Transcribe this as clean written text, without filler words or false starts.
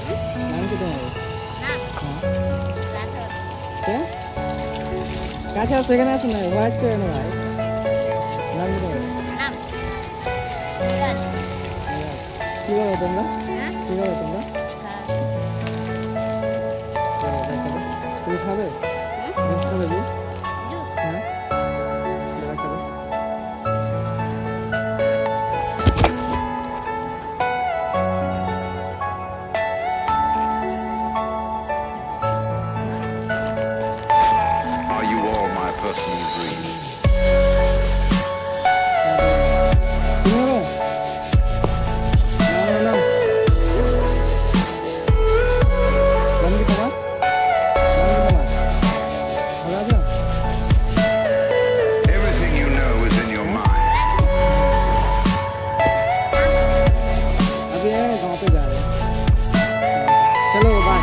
নাম কি তোমার? নাম হ্যাঁ রাধর। কে কাছে আসো এখানে আসো না ভয় হচ্ছে কেন ভাই নাম কি তোমার? নাম রাজ। কি বলো তোমরা হ্যাঁ কি বলো তোমরা হ্যাঁ তুমি খাবে জুস খাবে জুস জুস হ্যাঁ দাঁড়া খাবে Are you all my personal dreams? তুমি হবে নাম নাম নাম কি তোমার ভালো আছো Everything you know is in your mind. अभी है गाँव पे जा रहे हैं चलो बाय